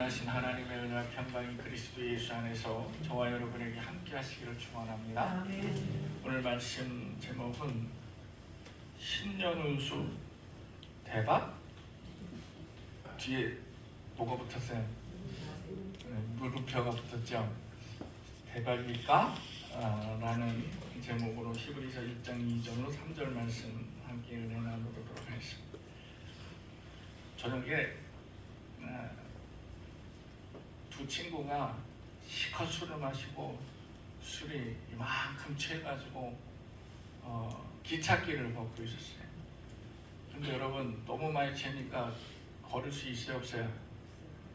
하신 하나님의 은혜와 평강이 그리스도 예수 안에서 저와 여러분에게 함께 하시기를 축원합니다. 오늘 말씀 제목은 신년운수 대박? 뒤에 뭐가 붙었어요? 물음표가 붙었죠. 대박일까? 라는 제목으로 히브리서 1장 2절로 3절 말씀 함께 은혜 나누도록 하겠습니다. 저녁에 두 친구가 실컷 술을 마시고 술이 이만큼 취해가지고 기찻길을 걷고 있었어요. 근데 여러분 너무 많이 취하니까 걸을 수 있어요 없어요?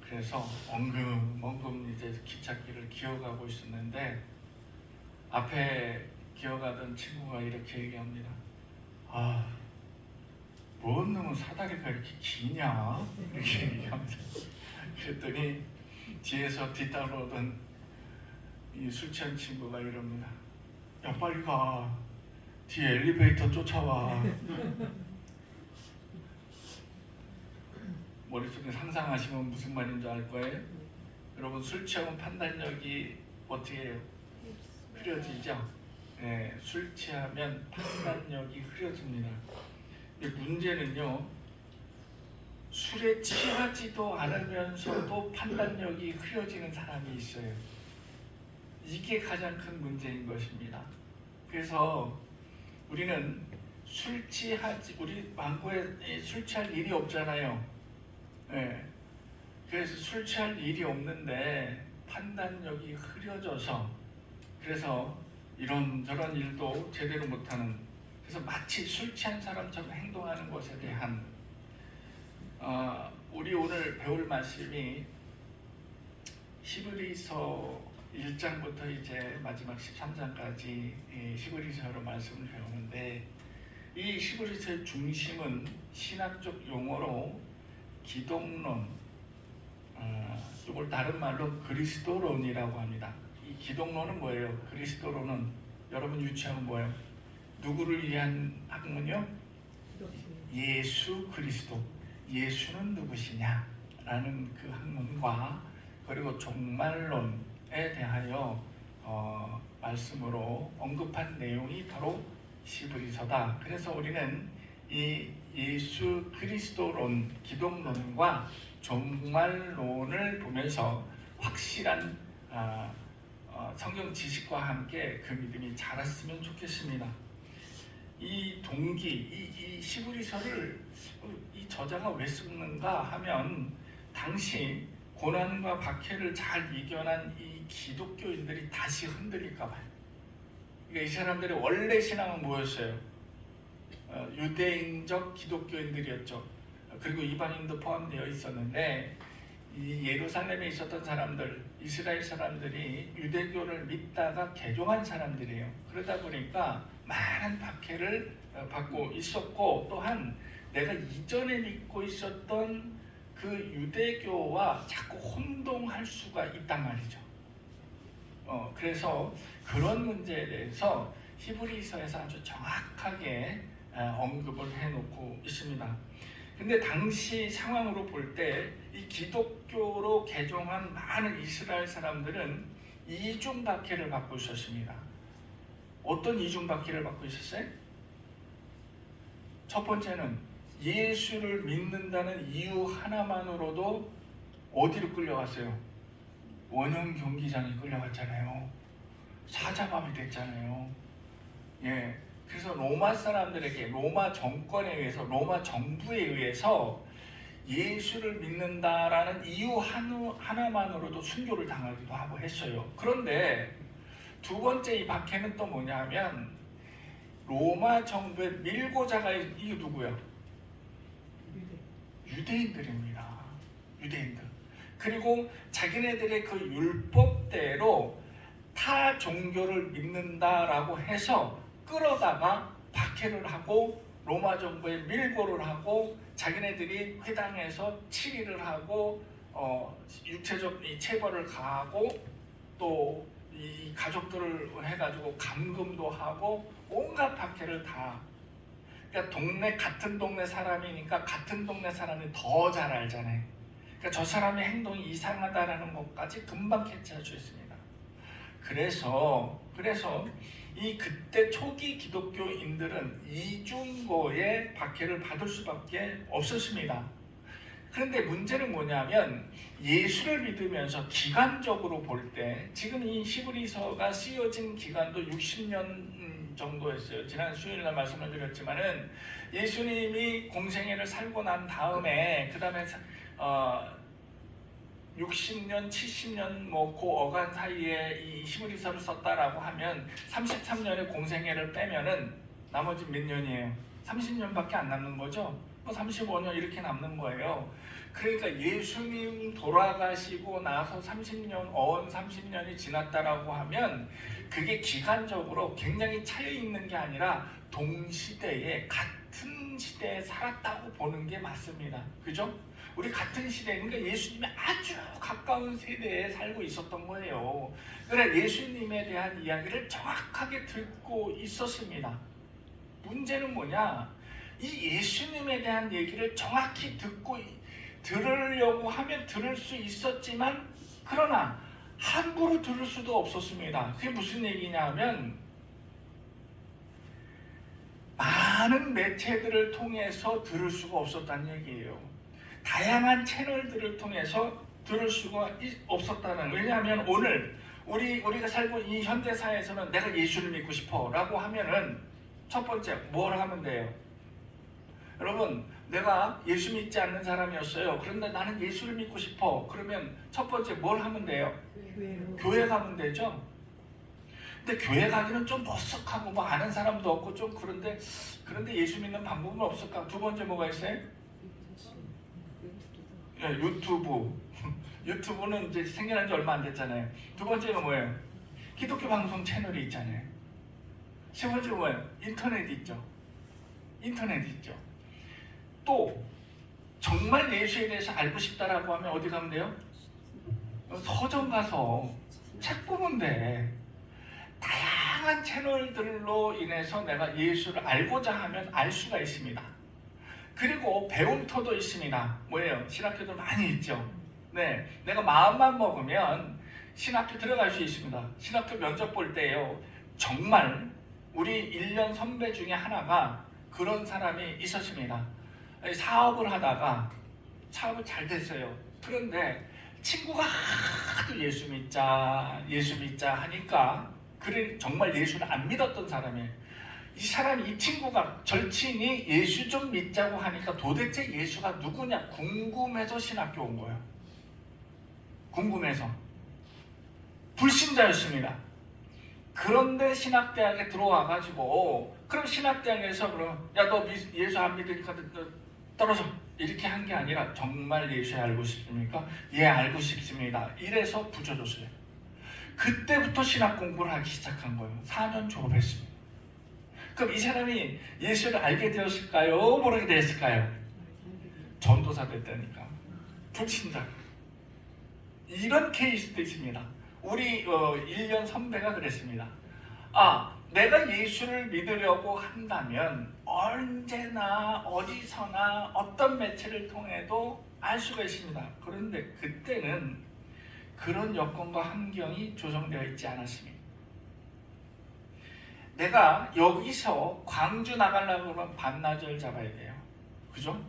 그래서 엉금엉금 이제 기찻길을 기어가고 있었는데 앞에 기어가던 친구가 이렇게 얘기합니다. 뭔 놈은 사다리가 이렇게 기냐? 이렇게 얘기합니다. 그랬더니 뒤에서 뒤따라오던 이 술 취한 친구가 이럽니다. 야 빨리 가. 뒤에 엘리베이터 쫓아와. 머릿속에 상상하시면 무슨 말인지 알 거예요. 여러분 술 취하면 판단력이 어떻게 해요? 흐려지죠? 네, 술 취하면 판단력이 흐려집니다. 문제는요, 술에 취하지도 않으면서도 판단력이 흐려지는 사람이 있어요. 이게 가장 큰 문제인 것입니다. 그래서 우리는 우리 망고에 술 취할 일이 없잖아요. 네. 그래서 술 취할 일이 없는데 판단력이 흐려져서 그래서 이런저런 일도 제대로 못하는, 그래서 마치 술 취한 사람처럼 행동하는 것에 대한 우리 오늘 배울 말씀이 히브리서 1장부터 이제 마지막 13장까지 히브리서로 말씀을 배우는데, 이 히브리서의 중심은 신학적 용어로 기독론, 이걸 다른 말로 그리스도론이라고 합니다. 이 기독론은 뭐예요? 그리스도론은 여러분 유치하면 뭐예요? 누구를 위한 학문이요? 예수 그리스도. 예수는 누구시냐? 라는 그 학문과 그리고 종말론에 대하여 말씀으로 언급한 내용이 바로 히브리서다. 그래서 우리는 이 예수 그리스도론, 기독론과 종말론을 보면서 확실한 성경 지식과 함께 그 믿음이 자랐으면 좋겠습니다. 이 동기, 이 히브리서를 이 저자가 왜 쓰는가 하면, 당시 고난과 박해를 잘 이겨난 이 기독교인들이 다시 흔들릴까 봐요. 그러니까 이 사람들의 원래 신앙은 뭐였어요? 유대인적 기독교인들이었죠. 그리고 이방인도 포함되어 있었는데, 이 예루살렘에 있었던 사람들, 이스라엘 사람들이 유대교를 믿다가 개종한 사람들이에요. 그러다 보니까 많은 박해를 받고 있었고, 또한 내가 이전에 믿고 있었던 그 유대교와 자꾸 혼동할 수가 있단 말이죠. 그래서 그런 문제에 대해서 히브리서에서 아주 정확하게 언급을 해놓고 있습니다. 근데 당시 상황으로 볼 때 이 기독교로 개종한 많은 이스라엘 사람들은 이중 박해를 받고 있었습니다. 어떤 이중 박해를 받고 있었어요? 첫 번째는 예수를 믿는다는 이유 하나만으로도 어디로 끌려갔어요? 원형 경기장에 끌려갔잖아요. 사자밥이 됐잖아요. 예. 그래서 로마 사람들에게, 로마 정권에 의해서, 로마 정부에 의해서 예수를 믿는다라는 이유 하나만으로도 순교를 당하기도 하고 했어요. 그런데 두 번째 이 박해는 또 뭐냐 하면, 로마 정부의 밀고자가 이게 누구예요? 유대인들입니다. 유대인들. 그리고 자기네들의 그 율법대로 타 종교를 믿는다라고 해서 끌어다가 박해를 하고 로마 정부에 밀고를 하고 자기네들이 회당에서 치리를 하고 육체적 체벌을 가하고 또 이 가족들을 해가지고 감금도 하고 온갖 박해를 다. 그러니까 같은 동네 사람이니까 같은 동네 사람이 더 잘 알잖아요. 그러니까 저 사람의 행동이 이상하다라는 것까지 금방 캐치할 수 있습니다. 그래서 이 그때 초기 기독교인들은 이중고의 박해를 받을 수밖에 없었습니다. 그런데 문제는 뭐냐면 예수를 믿으면서 기간적으로 볼 때 지금 이 히브리서가 쓰여진 기간도 60년 정도였어요. 지난 수요일날 말씀을 드렸지만은 예수님이 공생애를 살고 난 다음에 그 다음에 60년, 70년 그 어간 사이에 이 히브리서를 썼다라고 하면 33년의 공생애를 빼면은 나머지 몇 년이에요? 30년밖에 안 남는 거죠? 35년 이렇게 남는 거예요. 그러니까 예수님 돌아가시고 나서 30년이 지났다라고 하면 그게 기간적으로 굉장히 차이 있는 게 아니라 동시대에 같은 시대에 살았다고 보는 게 맞습니다. 그죠? 우리 같은 시대, 그러니까 예수님이 아주 가까운 세대에 살고 있었던 거예요. 그래 예수님에 대한 이야기를 정확하게 듣고 있었습니다. 문제는 뭐냐? 이 예수님에 대한 얘기를 정확히 들으려고 하면 들을 수 있었지만 그러나 함부로 들을 수도 없었습니다. 그게 무슨 얘기냐면 많은 매체들을 통해서 들을 수가 없었다는 얘기예요. 다양한 채널들을 통해서 들을 수가 없었다는. 왜냐하면 오늘 우리가 살고 이 현대사회에서는 내가 예수를 믿고 싶어 라고 하면은 첫 번째 뭘 하면 돼요? 여러분, 내가 예수 믿지 않는 사람이었어요. 그런데 나는 예수를 믿고 싶어. 그러면 첫 번째 뭘 하면 돼요? 교회 가면 되죠. 근데 교회 가기는 좀 머쓱하고 뭐 아는 사람도 없고 좀 그런데 예수 믿는 방법은 없을까? 두 번째 뭐가 있어요? 유튜브. 유튜브는 이제 생겨난 지 얼마 안 됐잖아요. 두 번째가 뭐예요? 기독교 방송 채널이 있잖아요. 세 번째 뭐예요? 인터넷 있죠. 또 정말 예수에 대해서 알고 싶다라고 하면 어디 가면 돼요? 서점 가서 책 보면 돼. 다양한 채널들로 인해서 내가 예수를 알고자 하면 알 수가 있습니다. 그리고 배움터도 있습니다. 뭐예요? 신학교도 많이 있죠. 네, 내가 마음만 먹으면 신학교 들어갈 수 있습니다. 신학교 면접 볼 때요, 정말 우리 1년 선배 중에 하나가 그런 사람이 있었습니다. 사업을 하다가 사업을 잘 됐어요. 그런데 친구가 하도 예수 믿자 하니까 그래 정말 예수를 안 믿었던 사람이에요. 이 친구가 절친이 예수 좀 믿자고 하니까 도대체 예수가 누구냐 궁금해서 신학교 온 거예요. 궁금해서. 불신자였습니다. 그런데 신학대학에 들어와가지고 그럼 신학대학에서 그럼 야 너 예수 안 믿으니까 떨어져 이렇게 한 게 아니라 정말 예수 알고 싶습니까? 예 알고 싶습니다. 이래서 붙여줬어요. 그때부터 신학 공부를 하기 시작한 거예요. 4년 졸업했습니다. 그럼 이 사람이 예수를 알게 되었을까요? 모르게 되었을까요? 전도사 됐다니까. 불신자. 이런 케이스도 있습니다. 우리 1년 선배가 그랬습니다. 내가 예수를 믿으려고 한다면 언제나 어디서나 어떤 매체를 통해도 알 수가 있습니다. 그런데 그때는 그런 여건과 환경이 조성되어 있지 않았습니다. 내가 여기서 광주 나가려고 그러면 반나절 잡아야 돼요. 그죠?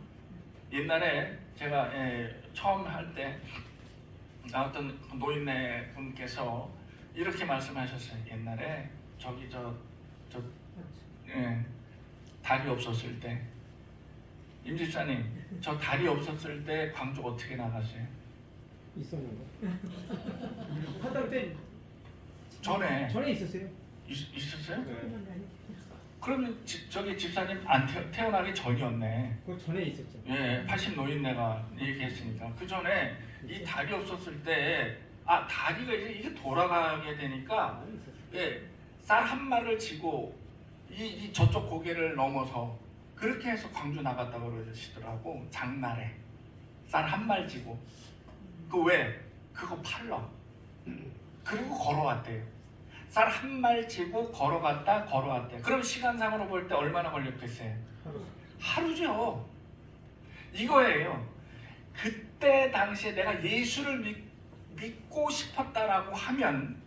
옛날에 제가 처음 할 때 어떤 노인네 분께서 이렇게 말씀하셨어요. 옛날에 저기 다리 없었을 때 임집사님 저 다리 없었을 때 광주 어떻게 나가세요? 있었는데. 하다 때 전에 있었어요. 있었어요? 네. 그러면 저기 집사님 안 태어나기 전이었네. 그 전에 있었죠. 예, 80 노인네가 얘기했으니까 그 전에 이 다리 없었을 때 다리가 이게 돌아가게 되니까 쌀 한 말을 지고 이 저쪽 고개를 넘어서 그렇게 해서 광주 나갔다고 그러시더라고. 장날에 쌀 한 말 지고 그 왜? 그거 팔러 그리고 걸어왔대요. 쌀 한 말 지고 걸어왔대. 그럼 시간상으로 볼 때 얼마나 걸렸겠어요? 하루죠. 이거예요. 그때 그때 당시에 내가 예수를 믿고 싶었다라고 하면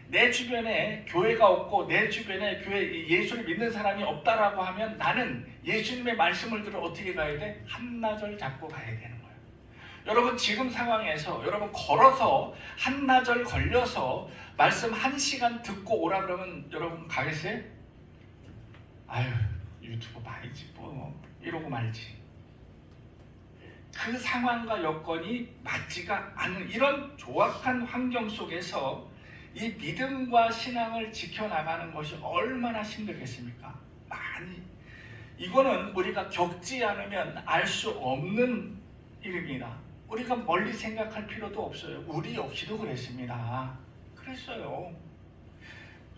내 주변에 교회가 없고 내 주변에 예수를 믿는 사람이 없다라고 하면 나는 예수님의 말씀을 들어 어떻게 가야 돼? 한나절 잡고 가야 되는 거예요. 여러분 지금 상황에서 여러분 걸어서 한나절 걸려서 말씀 1시간 듣고 오라 그러면 여러분 가겠어요? 아유 유튜브 봐야지 뭐 이러고 말지. 그 상황과 여건이 맞지가 않은 이런 조악한 환경 속에서 이 믿음과 신앙을 지켜나가는 것이 얼마나 힘들겠습니까? 많이. 이거는 우리가 겪지 않으면 알 수 없는 일입니다. 우리가 멀리 생각할 필요도 없어요. 우리 역시도 그랬습니다. 그랬어요.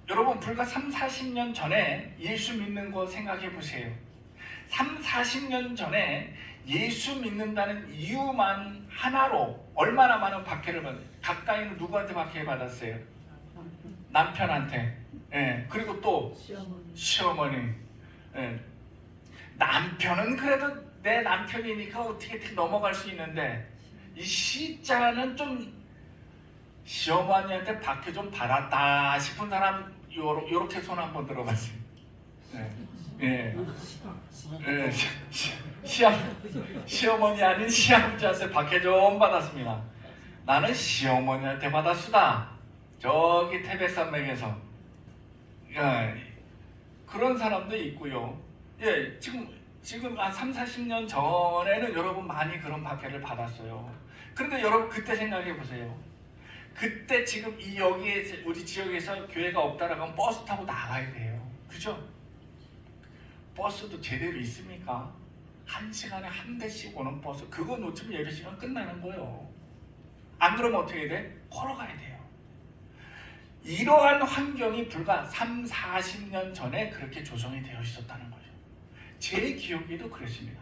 여러분 불과 30-40년 전에 예수 믿는 거 생각해 보세요. 30-40년 전에 예수 믿는다는 이유만 하나로 얼마나 많은 박해를 받았어요. 가까이는 누구한테 박해 받았어요? 남편한테. 예. 그리고 또 시어머니. 예. 남편은 그래도 내 남편이니까 어떻게 넘어갈 수 있는데 이 시자는 좀 시어머니한테 박해 좀 받았다 싶은 사람 요렇게 손 한번 들어봤어요. 예. 예. 예. 시어머니 아닌 시아버지한테 박해 좀 받았습니다. 나는 시어머니한테 받았수다. 저기 태백산맥에서. 예. 그런 사람도 있고요. 예, 지금 한 30-40년 전에는 여러분 많이 그런 박해를 받았어요. 그런데 여러분 그때 생각해 보세요. 그때 지금 여기에 우리 지역에서 교회가 없다라고 하면 버스 타고 나가야 돼요. 그죠? 버스도 제대로 있습니까? 1시간에 한 대씩 오는 버스. 그거 놓치면 예배 시간 끝나는 거예요. 안 그러면 어떻게 돼? 걸어가야 돼요. 이러한 환경이 불과 30-40년 전에 그렇게 조성이 되어 있었다는 거죠. 제 기억에도 그랬습니다.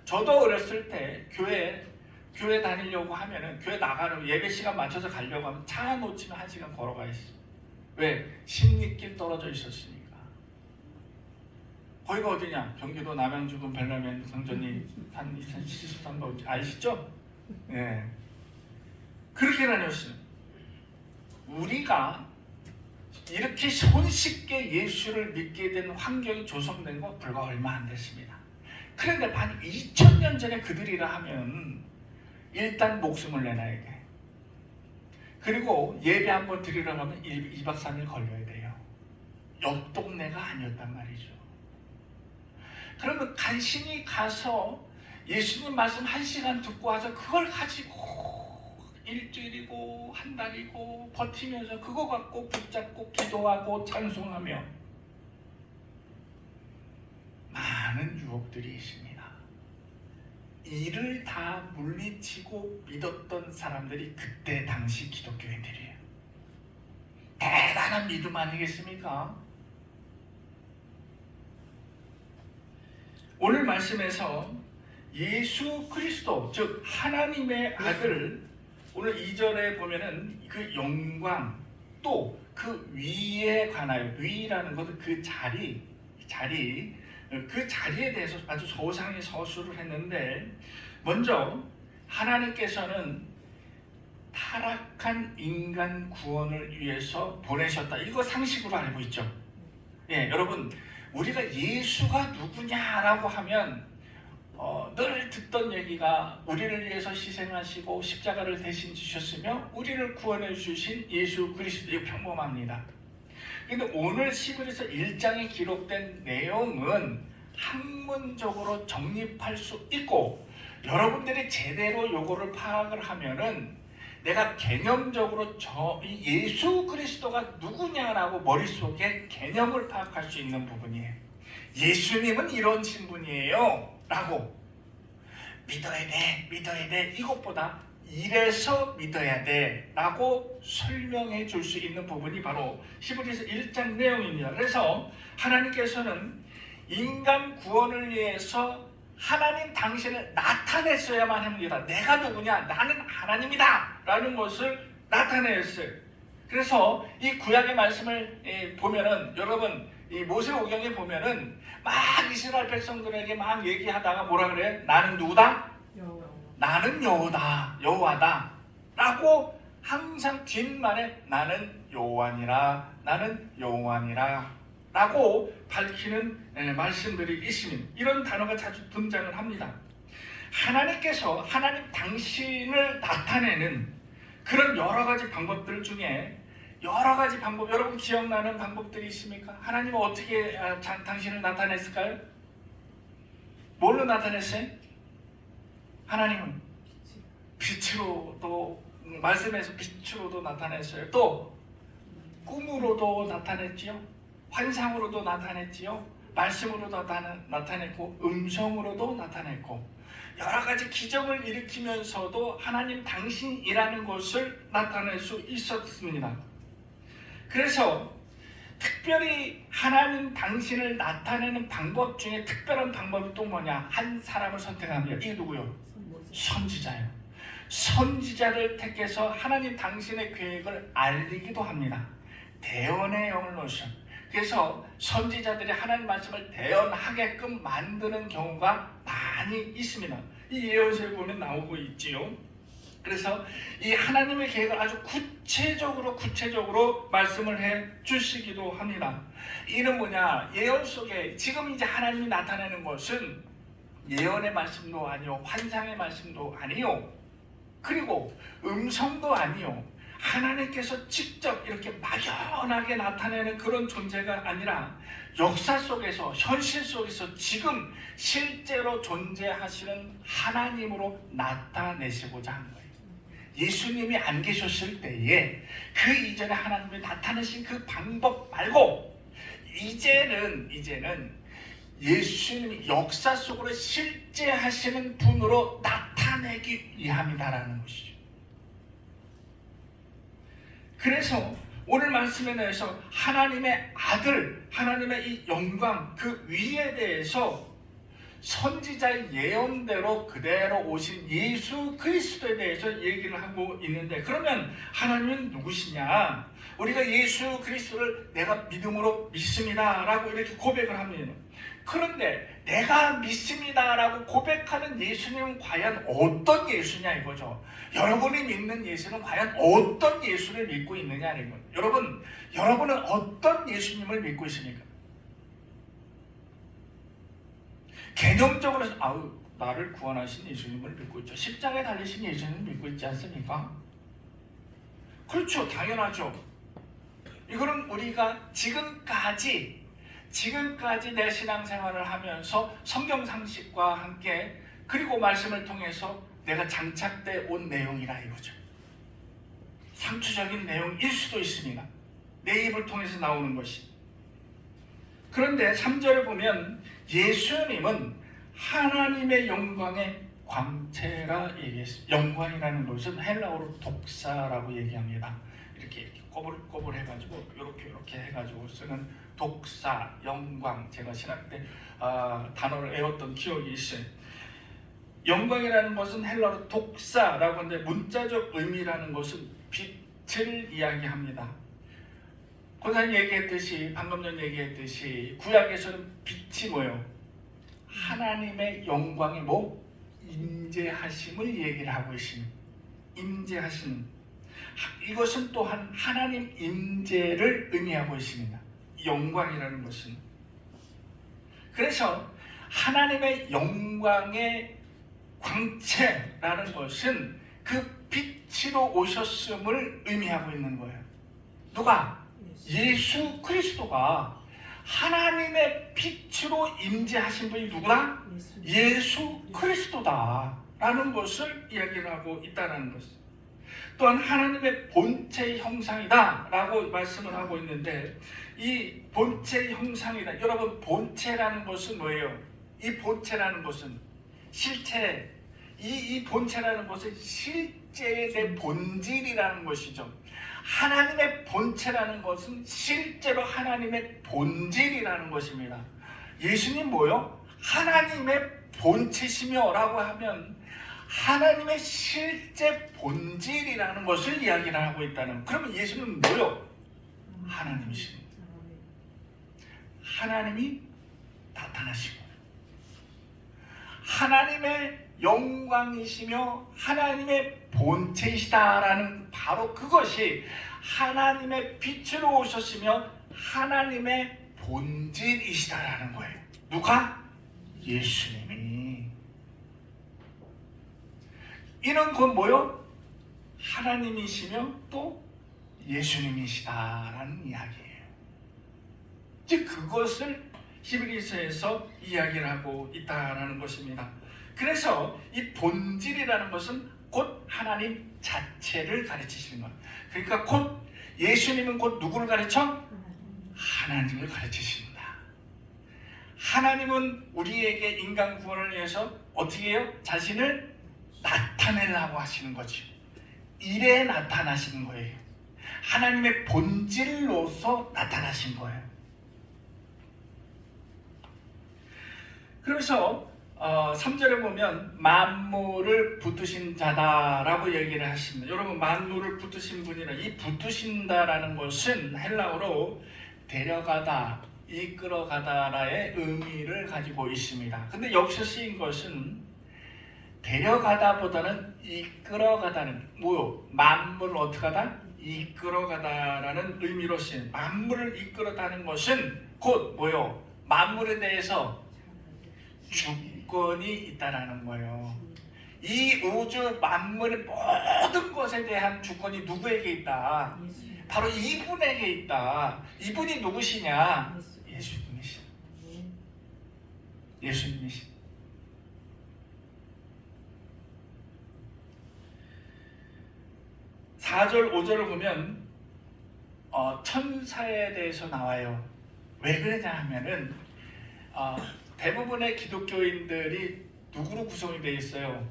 저도 어렸을 때 교회 다니려고 하면은 교회 나가려고 예배 시간 맞춰서 가려고 하면 차 놓치면 1시간 걸어가야 했어요. 왜? 십리길 떨어져 있었으니까. 거기가 어디냐? 경기도 남양주군 별남면 성전이 한 2073도 아시죠? 예. 그렇게 다녔어요. 우리가 이렇게 손쉽게 예수를 믿게 된 환경이 조성된 거 불과 얼마 안 됐습니다. 그런데 한 2000년 전에 그들이라 하면 일단 목숨을 내놔야 돼. 그리고 예배 한번 드리려고 하면 2박 3일 걸려야 돼요. 옆 동네가 아니었단 말이죠. 그러면 간신히 가서 예수님 말씀 1시간 듣고 와서 그걸 가지고 일주일이고 한 달이고 버티면서 그거 갖고 붙잡고 기도하고 찬송하며 많은 유혹들이 있습니다. 이를 다 물리치고 믿었던 사람들이 그때 당시 기독교인들이에요. 대단한 믿음 아니겠습니까? 오늘 말씀에서 예수 그리스도 즉 하나님의 아들 오늘 2절에 보면은 그 영광 또 그 위에 관하여 위라는 것은 그 자리 그 자리에 대해서 아주 소상히 서술을 했는데 먼저 하나님께서는 타락한 인간 구원을 위해서 보내셨다. 이거 상식으로 알고 있죠. 예, 여러분 우리가 예수가 누구냐라고 하면 늘 듣던 얘기가 우리를 위해서 희생하시고 십자가를 대신 지셨으며 우리를 구원해 주신 예수 그리스도. 이거 평범합니다. 근데 오늘 히브리서 1장에 기록된 내용은 학문적으로 정립할 수 있고 여러분들이 제대로 요거를 파악을 하면은 내가 개념적으로 이 예수 그리스도가 누구냐라고 머릿속에 개념을 파악할 수 있는 부분이에요. 예수님은 이런 신분이에요 라고 믿어야 돼 이것보다 이래서 믿어야 돼 라고 설명해 줄 수 있는 부분이 바로 히브리서 1장 내용입니다. 그래서 하나님께서는 인간 구원을 위해서 하나님 당신을 나타냈어야만 합니다. 내가 누구냐? 나는 하나님이다 라는 것을 나타냈어요. 그래서 이 구약의 말씀을 보면은 여러분 이 모세오경에 보면은 막 이스라엘 백성들에게 막 얘기하다가 뭐라 그래? 나는 누구다? 나는 여호와다 라고 항상 뒷말에 나는 여호와니라, 나는 여호와니라 라고 밝히는 말씀들이 있습니다. 이런 단어가 자주 등장을 합니다. 하나님께서 하나님 당신을 나타내는 그런 여러 가지 방법들 중에 여러 가지 방법, 여러분 기억나는 방법들이 있습니까? 하나님은 어떻게 당신을 나타냈을까요? 뭘로 나타냈어요? 하나님은 빛으로도, 말씀에서 빛으로도 나타냈어요. 또 꿈으로도 나타냈지요. 환상으로도 나타냈지요. 말씀으로도 나타냈고 음성으로도 나타냈고 여러 가지 기적을 일으키면서도 하나님 당신이라는 것을 나타낼 수 있었습니다. 그래서 특별히 하나님 당신을 나타내는 방법 중에 특별한 방법이 또 뭐냐? 한 사람을 선택합니다. 이게 누구요? 선지자예요. 선지자를 택해서 하나님 당신의 계획을 알리기도 합니다. 대언의 영을 넣으셔. 그래서 선지자들이 하나님 말씀을 대언하게끔 만드는 경우가 많이 있습니다. 이 예언서에 보면 나오고 있지요. 그래서 이 하나님의 계획을 아주 구체적으로 말씀을 해 주시기도 합니다. 이는 뭐냐? 예언 속에 지금 이제 하나님이 나타내는 것은 예언의 말씀도 아니요, 환상의 말씀도 아니요, 그리고 음성도 아니요, 하나님께서 직접 이렇게 막연하게 나타내는 그런 존재가 아니라 역사 속에서, 현실 속에서 지금 실제로 존재하시는 하나님으로 나타내시고자 한 거예요. 예수님이 안 계셨을 때에 그 이전에 하나님이 나타내신 그 방법 말고 이제는 예수님이 역사 속으로 실제 하시는 분으로 나타내기 위함이다라는 것이죠. 그래서 오늘 말씀에 대해서 하나님의 아들, 하나님의 이 영광, 그 위에 대해서 선지자의 예언대로 그대로 오신 예수 그리스도에 대해서 얘기를 하고 있는데, 그러면 하나님은 누구시냐? 우리가 예수 그리스도를 내가 믿음으로 믿습니다 라고 이렇게 고백을 합니다. 그런데 내가 믿습니다 라고 고백하는 예수님은 과연 어떤 예수냐 이거죠. 여러분이 믿는 예수는 과연 어떤 예수를 믿고 있느냐 이거죠. 여러분은 어떤 예수님을 믿고 있습니까? 개념적으로 나를 구원하신 예수님을 믿고 있죠. 십자가에 달리신 예수님을 믿고 있지 않습니까? 그렇죠. 당연하죠. 이거는 우리가 지금까지 내 신앙생활을 하면서 성경 상식과 함께 그리고 말씀을 통해서 내가 장착돼 온 내용이라 이거죠. 상투적인 내용일 수도 있습니다. 내 입을 통해서 나오는 것이. 그런데 3절을 보면 예수님은 하나님의 영광의 광채라 얘기했습니다. 영광이라는 것은 헬라어로 독사라고 얘기합니다. 이렇게 꼬불꼬불 해가지고 이렇게 해가지고 쓰는 독사, 영광. 제가 신학 때 단어를 외웠던 기억이 있어요. 영광이라는 것은 헬라어로 독사라고 하는데 문자적 의미라는 것은 빛을 이야기합니다. 권사님 얘기했듯이, 방금 전 얘기했듯이 구약에서는 빛이 뭐예요? 하나님의 영광의 임재하심을 얘기를 하고 있습니다. 임재하심. 이것은 또한 하나님 임재를 의미하고 있습니다. 영광이라는 것은. 그래서 하나님의 영광의 광채라는 것은 그 빛으로 오셨음을 의미하고 있는 거예요. 누가? 예수 그리스도가 하나님의 빛으로 임재하신 분이 누구다? 예수 그리스도다 라는 것을 이야기를 하고 있다는 것입니다. 또한 하나님의 본체의 형상이다 라고 말씀을 하고 있는데, 이 본체의 형상이다. 여러분, 본체라는 것은 뭐예요? 이 본체라는 것은 실체, 이 본체라는 것은 실제의 내 본질이라는 것이죠. 하나님의 본체라는 것은 실제로 하나님의 본질이라는 것입니다. 예수님 뭐요? 하나님의 본체시며 라고 하면 하나님의 실제 본질이라는 것을 이야기를 하고 있다는. 그러면 예수님은 뭐요? 하나님이십니다. 하나님이 나타나시고 하나님의 영광이시며 하나님의 본체이시다라는 바로 그것이 하나님의 빛으로 오셨으며 하나님의 본질이시다라는 거예요. 누가? 예수님이. 이는 곧 뭐요? 하나님이시며 또 예수님이시다라는 이야기예요. 즉 그것을 히브리서에서 이야기를 하고 있다라는 것입니다. 그래서 이 본질이라는 것은 곧 하나님 자체를 가르치시는 거예요. 그러니까 곧 예수님은 곧 누구를 가르쳐? 하나님을 가르치십니다. 하나님은 우리에게 인간 구원을 위해서 어떻게 해요? 자신을 나타내려고 하시는 거죠. 일에 나타나시는 거예요. 하나님의 본질로서 나타나신 거예요. 그래서 3절에 보면 만물을 붙드신 자다라고 얘기를 하십니다. 여러분, 만물을 붙드신 분이라, 이 붙드신다라는 것은 헬라어로 데려가다, 이끌어가다라의 의미를 가지고 있습니다. 근데 여기서 쓰인 것은 데려가다보다는 이끌어가다는, 뭐요? 만물을 어떻게 하다? 이끌어가다라는 의미로 쓰인, 만물을 이끌어가는 것은 곧 뭐요? 만물에 대해서 주권이 있다라는 거예요. 이 우주 만물의 모든 것에 대한 주권이 누구에게 있다? 바로 이분에게 있다. 이분이 누구시냐? 예수님이시. 예수님이시. 4절, 5절을 보면 천사에 대해서 나와요. 왜 그러냐 하면은 대부분의 기독교인들이 누구로 구성이 되어 있어요?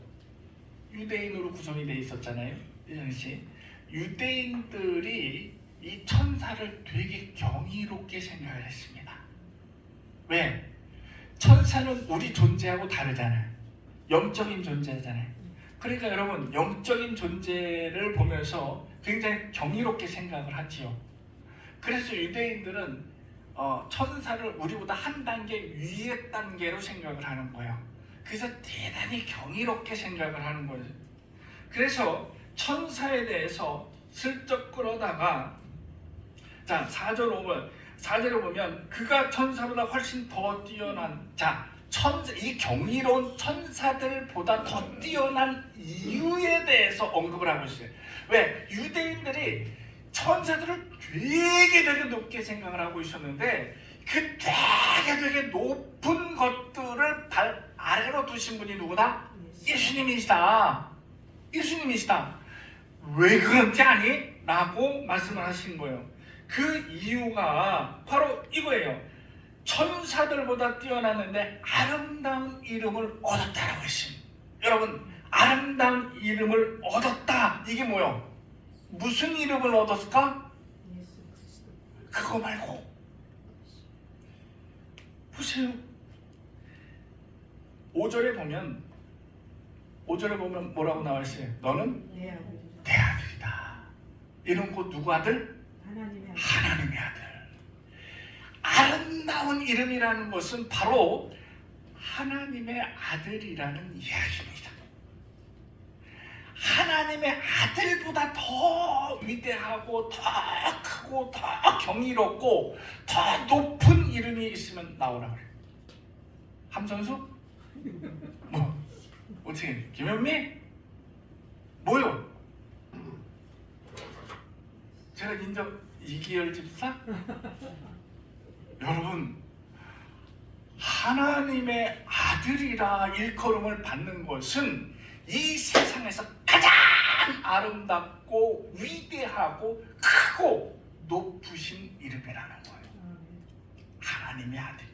유대인으로 구성이 되어 있었잖아요. 이 당시 유대인들이 이 천사를 되게 경이롭게 생각을 했습니다. 왜? 천사는 우리 존재하고 다르잖아요. 영적인 존재잖아요. 그러니까 여러분, 영적인 존재를 보면서 굉장히 경이롭게 생각을 하지요. 그래서 유대인들은 천사를 우리보다 한 단계 위의 단계로 생각을 하는 거예요. 그래서 대단히 경이롭게 생각을 하는 거예요. 그래서 천사에 대해서 슬쩍 끌어다가, 자, 4절에 보면 그가 천사보다 훨씬 더 뛰어난, 자, 이 경이로운 천사들보다 더 뛰어난 이유에 대해서 언급을 하고 있어요. 왜? 유대인들이 천사들을 되게 높게 생각을 하고 있었는데 그 되게 높은 것들을 발 아래로 두신 분이 누구다? 예수님이시다. 예수님이시다. 왜 그런지 아니? 라고 말씀을 하신 거예요. 그 이유가 바로 이거예요. 천사들보다 뛰어났는데 아름다운 이름을 얻었다라고 했습니다. 여러분, 아름다운 이름을 얻었다. 이게 뭐예요? 무슨 이름을 얻었을까? 그거 말고 보세요. 5절에 보면 뭐라고 나와 있어요? 너는 내 아들이다. 이런 곧 누구 아들? 하나님의 아들. 아름다운 이름이라는 것은 바로 하나님의 아들이라는 이야기입니다. 하나님의 아들보다 더 위대하고 더 크고 더 경이롭고 더 높은 이름이 있으면 나오라 그래요. 함선수? 뭐? 어떻게? 김현미? 뭐요? 제가 인정 이기열 집사? 여러분, 하나님의 아들이라 일컬음을 받는 것은 이 세상에서 가장 아름답고 위대하고 크고 높으신 이름이라는 거예요. 하나님의 아들.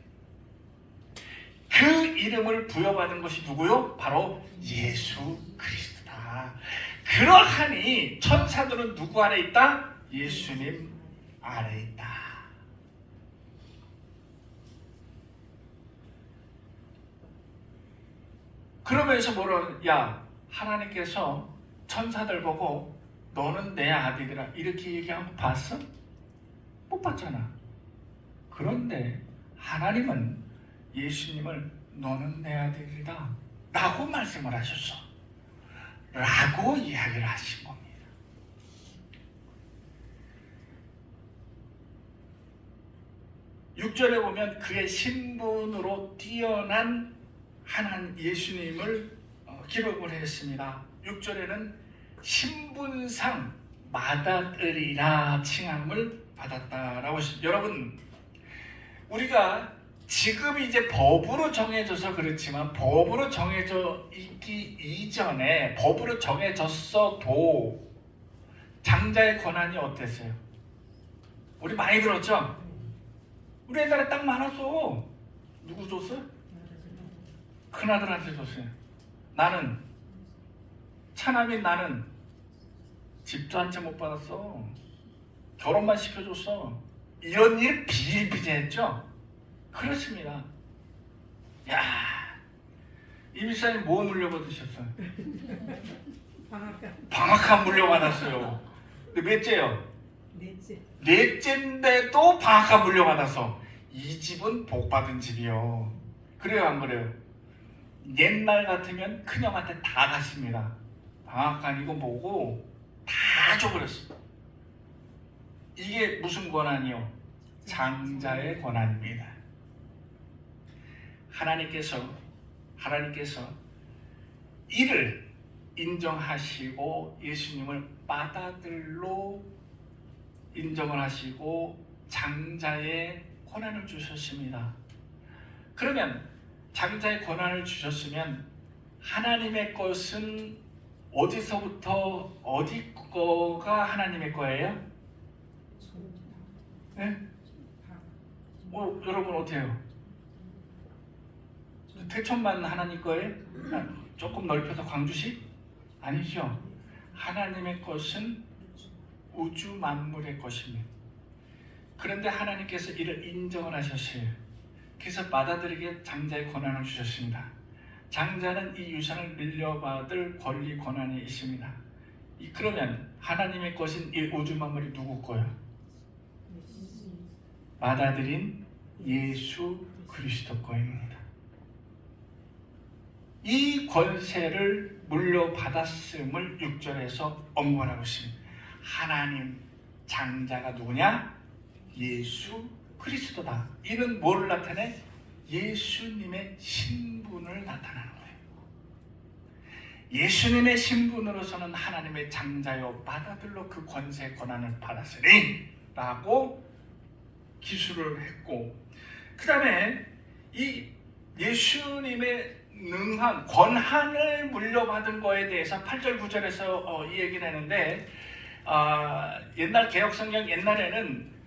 그 이름을 부여받은 것이 누구요? 바로 예수 그리스도다. 그러하니 천사들은 누구 아래 있다? 예수님 아래 있다. 그러면서 야, 하나님께서 천사들 보고 너는 내 아들이라 이렇게 얘기한 거 봤어? 못 봤잖아. 그런데 하나님은 예수님을 너는 내 아들이다 라고 말씀을 하셨어. 라고 이야기를 하신 겁니다. 6절에 보면 그의 신분으로 뛰어난 하나님 예수님을 기록을 했습니다. 6절에는 신분상 맏아들이라 칭함을 받았다라고 했습니다. 여러분, 우리가 지금 이제 법으로 정해져서 그렇지만 법으로 정해져 있기 이전에 법으로 정해졌어도 장자의 권한이 어땠어요? 우리 많이 들었죠? 우리 옛날에 딱 많았어. 누구 줬어요? 큰아들한테 줬어요. 나는 차남인 나는 집도 한 채 못 받았어. 결혼만 시켜줬어. 이런 일 비일비재했죠? 그렇습니다. 야, 이 비사님 뭐 물려받으셨어요? 방학간 물려받았어요. 근데 몇째요? 넷째인데도 방학간 물려받았어. 이 집은 복받은 집이요. 그래요, 안 그래요? 옛날 같으면 큰형한테 다 갔습니다. 방학간 이거 뭐고 다 줘버렸어. 이게 무슨 권한이요? 장자의 권한입니다. 하나님께서 이를 인정하시고 예수님을 맏아들로 인정을 하시고 장자의 권한을 주셨습니다. 그러면 장자의 권한을 주셨으면 하나님의 것은 어디서부터 어디 거가 하나님의 거예요? 네? 여러분 어때요? 태천만 하나님 거예요? 조금 넓혀서 광주시? 아니죠. 하나님의 것은 우주 만물의 것입니다. 그런데 하나님께서 이를 인정을 하셨어요. 그래서 맏아들에게 장자의 권한을 주셨습니다. 장자는 이 유산을 물려받을 권리 권한이 있습니다. 그러면 하나님의 것인 이 우주 만물이 누구 거예요? 맏아들인 예수 그리스도 거입니다. 이 권세를 물려받았음을 6절에서 언급하고 있습니다. 하나님 장자가 누구냐? 예수 그리스도다. 이는 뭐를 나타내? 예수님의 신분을 나타내는 거예요. 예수님의 신분으로서는 하나님의 장자요 맏아들로 그 권세 권한을 받았으니 라고 기술을 했고, 그 다음에 이 예수님의 능한 권한을 물려받은 거에 대해서 8절 9절에서 이 얘기를 하는데, 옛날 개혁성경 옛날에는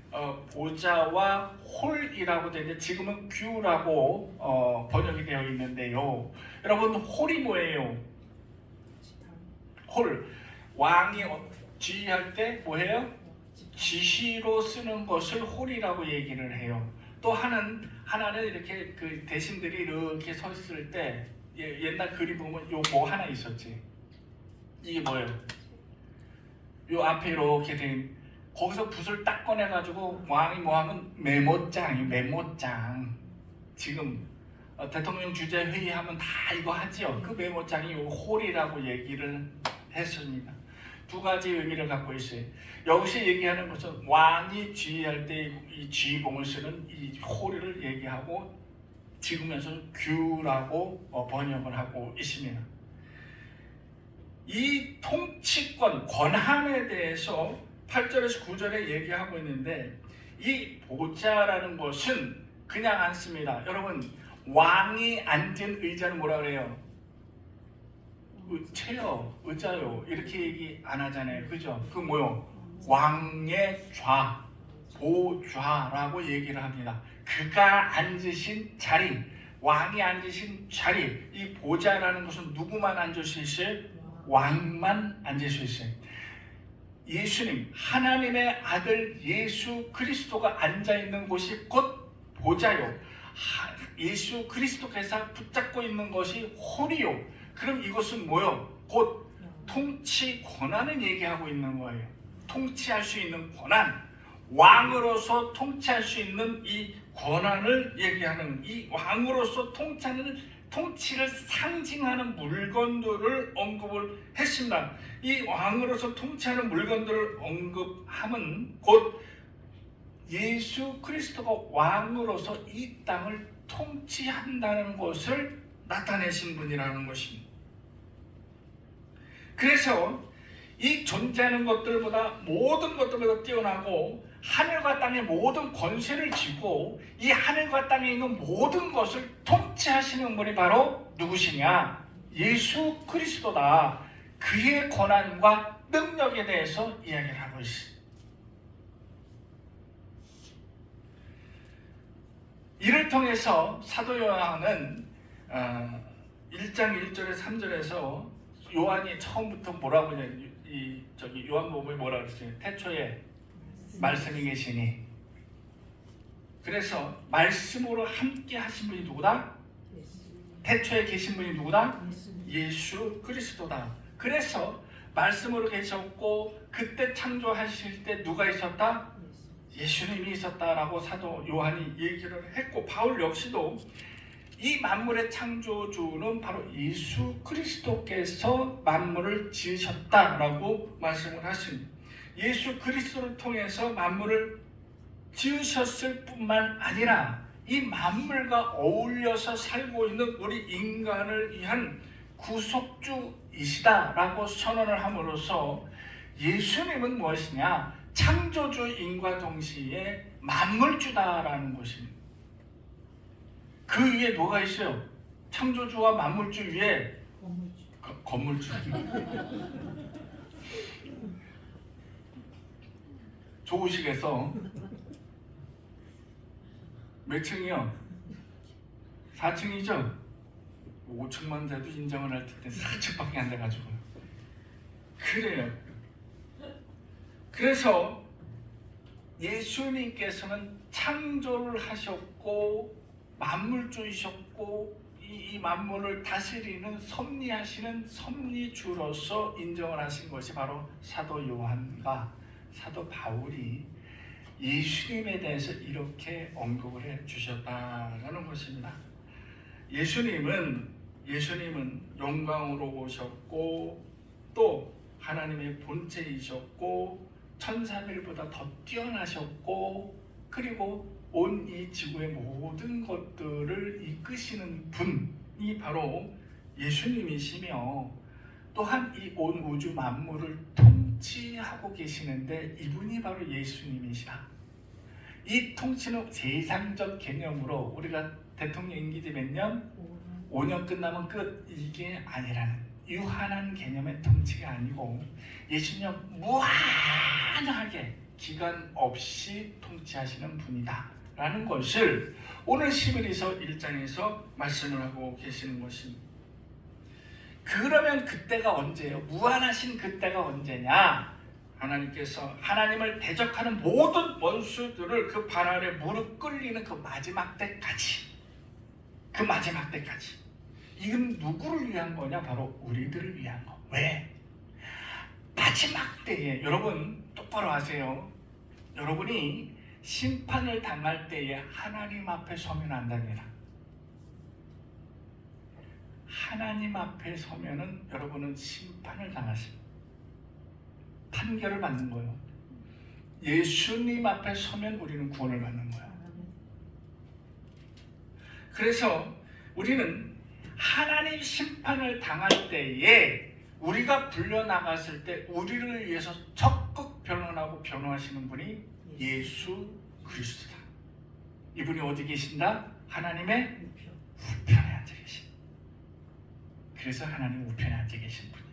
보좌와 홀이라고 되는데 지금은 규라고 번역이 되어 있는데요. 여러분, 홀이 뭐예요? 홀, 왕이 지휘할 때 뭐예요? 지시로 쓰는 것을 홀이라고 얘기를 해요. 또 하나는 이렇게 그 대신들이 이렇게 서 있을 때 옛날 그림 보면 요 뭐 하나 있었지. 이게 뭐예요? 요 앞에 이렇게 된 거기서 붓을 딱 꺼내가지고 왕이 뭐 하면 메모장. 지금 대통령 주재 회의하면 다 이거 하지요. 그 메모장이 요 홀이라고 얘기를 했습니다. 두 가지 의미를 갖고 있어요. 여기서 얘기하는 것은 왕이 지휘할 때 이 지휘봉을 쓰는 이 홀을 얘기하고, 지금에서는 규라고 번역을 하고 있습니다. 이 통치권, 권한에 대해서 8절에서 9절에 얘기하고 있는데, 이 보좌라는 것은 그냥 앉습니다. 여러분, 왕이 앉은 의자는 뭐라 그래요? 체요, 의자요, 이렇게 얘기 안 하잖아요. 그죠? 그 뭐요? 왕의 좌, 보좌라고 얘기를 합니다. 그가 앉으신 자리, 왕이 앉으신 자리, 이 보좌라는 것은 누구만 앉을 수 있어요? 왕만 앉을 수 있어요. 예수님, 하나님의 아들 예수 그리스도가 앉아있는 곳이 곧 보좌요. 예수 그리스도께서 붙잡고 있는 것이 홀이요. 그럼 이것은 뭐요? 곧 통치 권한을 얘기하고 있는 거예요. 통치할 수 있는 권한, 왕으로서 통치할 수 있는 이 권한을 얘기하는, 이 왕으로서 통치하는 통치를 상징하는 물건들을 언급을 했습니다. 이 왕으로서 통치하는 물건들을 언급함은 곧 예수 그리스도가 왕으로서 이 땅을 통치한다는 것을 나타내신 분이라는 것입니다. 그래서 이 존재하는 것들보다 모든 것들보다 뛰어나고 하늘과 땅의 모든 권세를 쥐고 이 하늘과 땅에 있는 모든 것을 통치하시는 분이 바로 누구시냐? 예수 그리스도다. 그의 권한과 능력에 대해서 이야기를 하고 있습니다. 이를 통해서 사도 요한은 1장 1절에 3절에서 요한이 처음부터 뭐라고 하냐, 요한복음에 뭐라고 그랬어요? 태초에 말씀이 계시니. 그래서 말씀으로 함께 하신 분이 누구다? 태초에 계신 분이 누구다? 예수 그리스도다. 그래서 말씀으로 계셨고 그때 창조하실 때 누가 있었다? 예수님이 있었다라고 사도 요한이 얘기를 했고, 바울 역시도 이 만물의 창조주는 바로 예수 그리스도께서 만물을 지으셨다라고 말씀을 하십니다. 예수 그리스도를 통해서 만물을 지으셨을 뿐만 아니라 이 만물과 어울려서 살고 있는 우리 인간을 위한 구속주이시다라고 선언을 함으로써 예수님은 무엇이냐? 창조주인과 동시에 만물주다라는 것입니다. 그 위에 뭐가 있어요? 창조주와 만물주 위에 건물주. 좋으시겠어? 몇 층이요? 4층이죠? 5층만 돼도 인정을 할 텐데 4층밖에 안 돼가지고. 그래요. 그래서 예수님께서는 창조를 하셨고 만물주이셨고 이 만물을 다스리는 섭리하시는 섭리주로서 인정을 하신 것이 바로 사도 요한과 사도 바울이 예수님에 대해서 이렇게 언급을 해 주셨다라는 것입니다. 예수님은 영광으로 오셨고 또 하나님의 본체이셨고 천사들보다 더 뛰어나셨고 그리고 온 이 지구의 모든 것들을 이끄시는 분이 바로 예수님이시며 또한 이 온 우주 만물을 통치하고 계시는데 이분이 바로 예수님이시라. 이 통치는 세상적 개념으로 우리가 대통령 임기제 몇 년? 5년 끝나면 끝, 이게 아니라는 유한한 개념의 통치가 아니고 예수님 무한하게 기간 없이 통치하시는 분이다 라는 것을 오늘 시므리서 1장에서 말씀을 하고 계시는 것입니다. 그러면 그때가 언제예요? 무한하신 그때가 언제냐? 하나님께서 하나님을 대적하는 모든 원수들을 그 발 아래 무릎 꿇리는 그 마지막 때까지, 그 마지막 때까지. 이건 누구를 위한 거냐? 바로 우리들을 위한 거. 왜? 마지막 때에 여러분 똑바로 아세요. 여러분이 심판을 당할 때에 하나님 앞에 서면 안 됩니다. 하나님 앞에 서면은 여러분은 심판을 당하십니다. 판결을 받는 거예요. 예수님 앞에 서면 우리는 구원을 받는 거예요. 그래서 우리는 하나님 심판을 당할 때에 우리가 불려나갔을 때 우리를 위해서 적극 변론하고 변호하시는 분이 예수 그리스도다. 이분이 어디 계신다? 하나님의 우편에 앉아 계신. 그래서 하나님 우편에 앉아 계신 분이에요.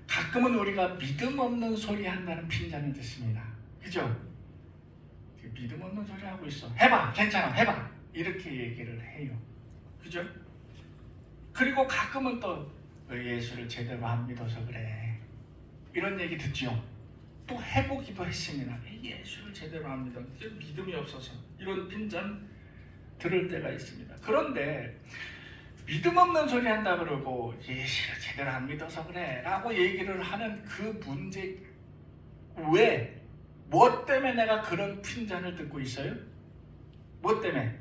가끔은 우리가 믿음 없는 소리 한다는 핀잔을 듣습니다. 그죠? 믿음 없는 소리 하고 있어. 해봐, 괜찮아, 해봐. 이렇게 얘기를 해요. 그죠? 그리고 가끔은 또 예수를 제대로 안 믿어서 그래. 이런 얘기 듣죠. 또 해보기도 했습니다. 예수를 제대로 안 믿어. 믿음이 없어서. 이런 핀잔 들을 때가 있습니다. 그런데 믿음 없는 소리 한다 그러고 예수를 제대로 안 믿어서 그래 라고 얘기를 하는 그 문제, 왜? 무엇 때문에 내가 그런 핀잔을 듣고 있어요? 무엇 때문에?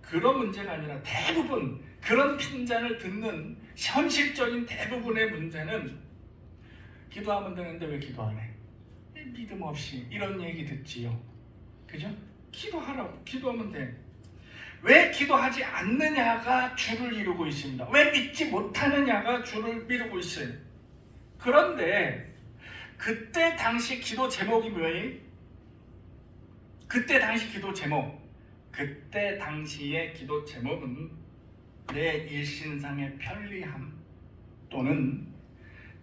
그런 문제가 아니라 대부분 그런 핀잔을 듣는 현실적인 대부분의 문제는 기도하면 되는데 왜 기도 안 해? 믿음 없이 이런 얘기 듣지요. 그죠? 기도하라고. 기도하면 돼. 왜 기도하지 않느냐가 주를 이루고 있습니다. 왜 믿지 못하느냐가 주를 미루고 있어요. 그런데 그때 당시 기도 제목이 뭐예요? 그때 당시 기도 제목. 그때 당시의 기도 제목은 내 일신상의 편리함 또는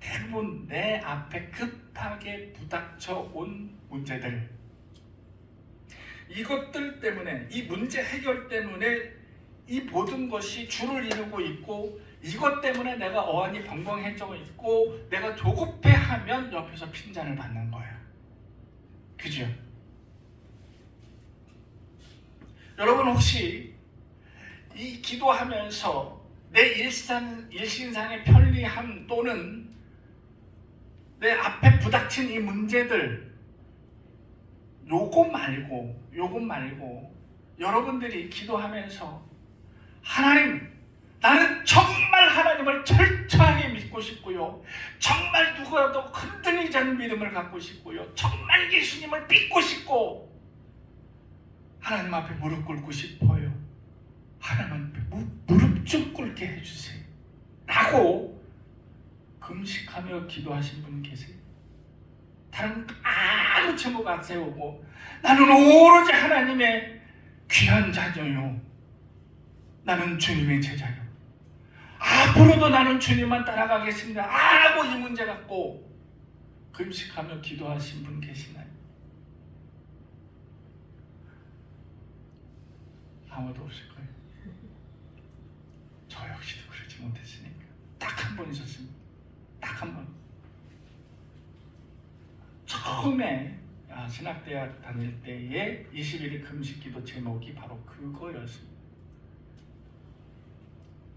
대부분 내 앞에 급하게 부닥쳐 온 문제들, 이것들 때문에, 이 문제 해결 때문에 이 모든 것이 주를 이루고 있고, 이것 때문에 내가 어안이 벙벙해져 있고 내가 조급해하면 옆에서 핀잔을 받는 거예요. 그죠? 여러분 혹시 이 기도하면서 내 일신상의 편리함 또는 내 앞에 부닥친 이 문제들, 요거 말고 여러분들이 기도하면서 하나님, 나는 정말 하나님을 철저하게 믿고 싶고요, 정말 누구라도 흔들리지 않는 믿음을 갖고 싶고요, 정말 예수님을 믿고 싶고 하나님 앞에 무릎 꿇고 싶어요. 하나님 앞에 무릎 좀 꿇게 해주세요 라고 금식하며 기도하신 분 계세요? 다른 아무 제목 안 세우고 나는 오로지 하나님의 귀한 자녀요, 나는 주님의 제자요, 앞으로도 나는 주님만 따라가겠습니다 라고 이 문제 갖고 금식하며 기도하신 분 계시나요? 아무도 없을 거예요. 저 역시도 그러지 못했으니까. 딱 한 번 있었습니다. 딱 한 번. 처음에 신학대학 다닐 때의 21일 금식기도 제목이 바로 그거였습니다.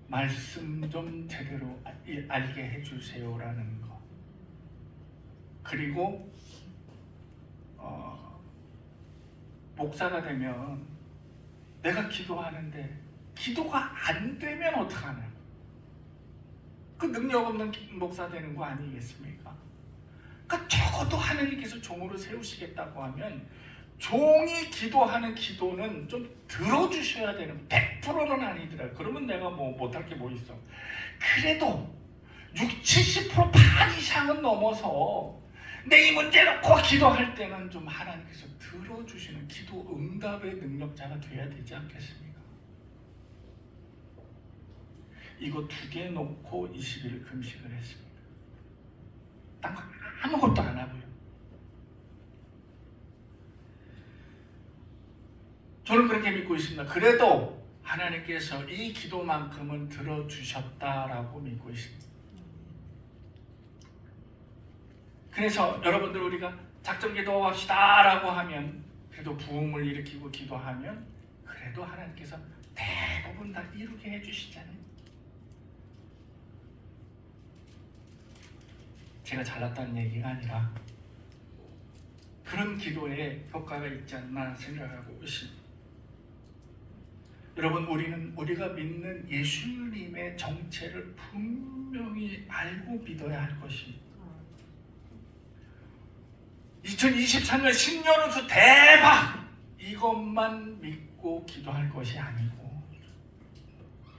말씀 좀 제대로 알게 해주세요라는 거. 그리고 목사가 되면 내가 기도하는데 기도가 안 되면 어떡하냐? 그 능력 없는 목사 되는 거 아니겠습니까? 그러니까 적어도 하나님께서 종으로 세우시겠다고 하면 종이 기도하는 기도는 좀 들어주셔야 되는, 100%는 아니더라고요. 그러면 내가 못할 게 뭐 있어. 그래도 60, 70% 반 이상은 넘어서 내 이 문제 놓고 기도할 때는 좀 하나님께서 들어주시는 기도 응답의 능력자가 돼야 되지 않겠습니까? 이거 2개 놓고 20일 금식을 했습니다. 딴 거 아무것도 안 하고요. 저는 그렇게 믿고 있습니다. 그래도 하나님께서 이 기도만큼은 들어주셨다라고 믿고 있습니다. 그래서 여러분들 우리가 작전 기도합시다 라고 하면, 그래도 부흥을 일으키고 기도하면 그래도 하나님께서 대부분 다 이루게 해주시잖아요. 제가 잘났다는 얘기가 아니라 그런 기도에 효과가 있지 않나 생각하고 있습니다. 여러분, 우리가 믿는 예수님의 정체를 분명히 알고 믿어야 할 것입니다. 2023년 신년운수 대박! 이것만 믿고 기도할 것이 아니고,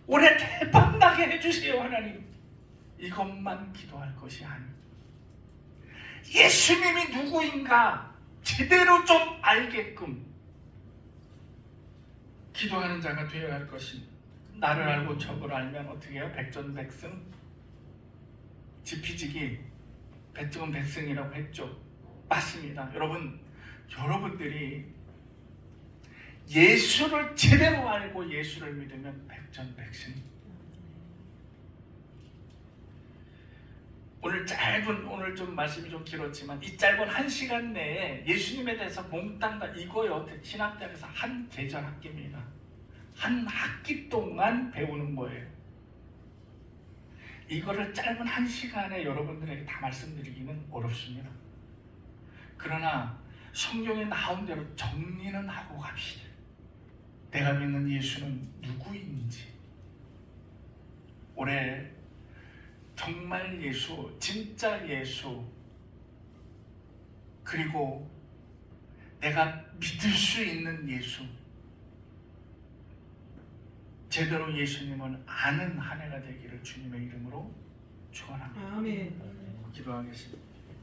올해 대박 나게 해주세요 하나님, 이것만 기도할 것이 아니고, 예수님이 누구인가 제대로 좀 알게끔 기도하는 자가 되어야 할 것입니다. 나를 알고 적을 알면 어떻게 해요? 백전백승? 지피지기 백전백승이라고 했죠. 맞습니다. 여러분들이 예수를 제대로 알고 예수를 믿으면 백전백승. 오늘 좀 말씀이 좀 길었지만 이 짧은 1시간 내에 예수님에 대해서 몽땅 다 이거요. 신학대학에서 한 계절 학기입니다. 한 학기 동안 배우는 거예요. 이거를 짧은 1시간에 여러분들에게 다 말씀드리기는 어렵습니다. 그러나 성경에 나온 대로 정리는 하고 갑시다. 내가 믿는 예수는 누구인지, 올해 정말 예수, 진짜 예수, 그리고 내가 믿을 수 있는 예수, 제대로 예수님을 아는 한 해가 되기를 주님의 이름으로 축원합니다. 아멘. 기도하겠습니다.